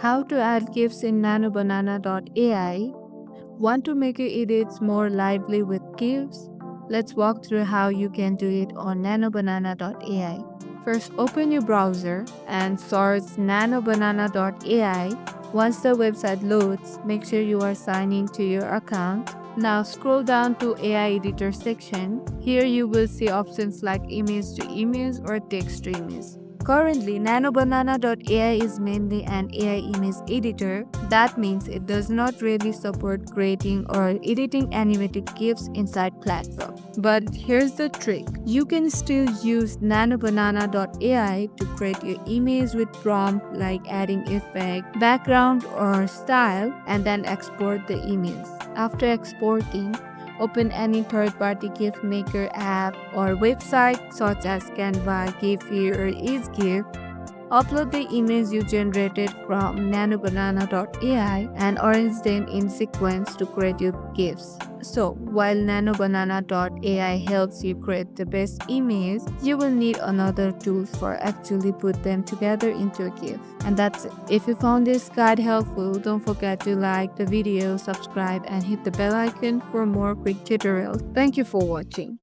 How to add GIFs in NanoBanana.AI. Want to make your edits more lively with GIFs? Let's walk through how you can do it on NanoBanana.ai. First, open your browser and search NanoBanana.ai. Once the website loads, make sure you are signing to your account. Now scroll down to AI editor section. Here you will see options like image to image or text to image. Currently, NanoBanana.ai is mainly an AI image editor. That means it does not really support creating or editing animated GIFs inside platform. But here's the trick. You can still use NanoBanana.ai to create your image with prompt like adding effect, background or style, and then export the image. After exporting, open any third-party GIF maker app or website such as Canva, Giphy, or EaseGIF. Upload the image you generated from NanoBanana.ai and arrange them in sequence to create your GIFs. So, while NanoBanana.ai helps you create the best image, you will need another tool for actually put them together into a GIF. And that's it. If you found this guide helpful, don't forget to like the video, subscribe, and hit the bell icon for more quick tutorials. Thank you for watching.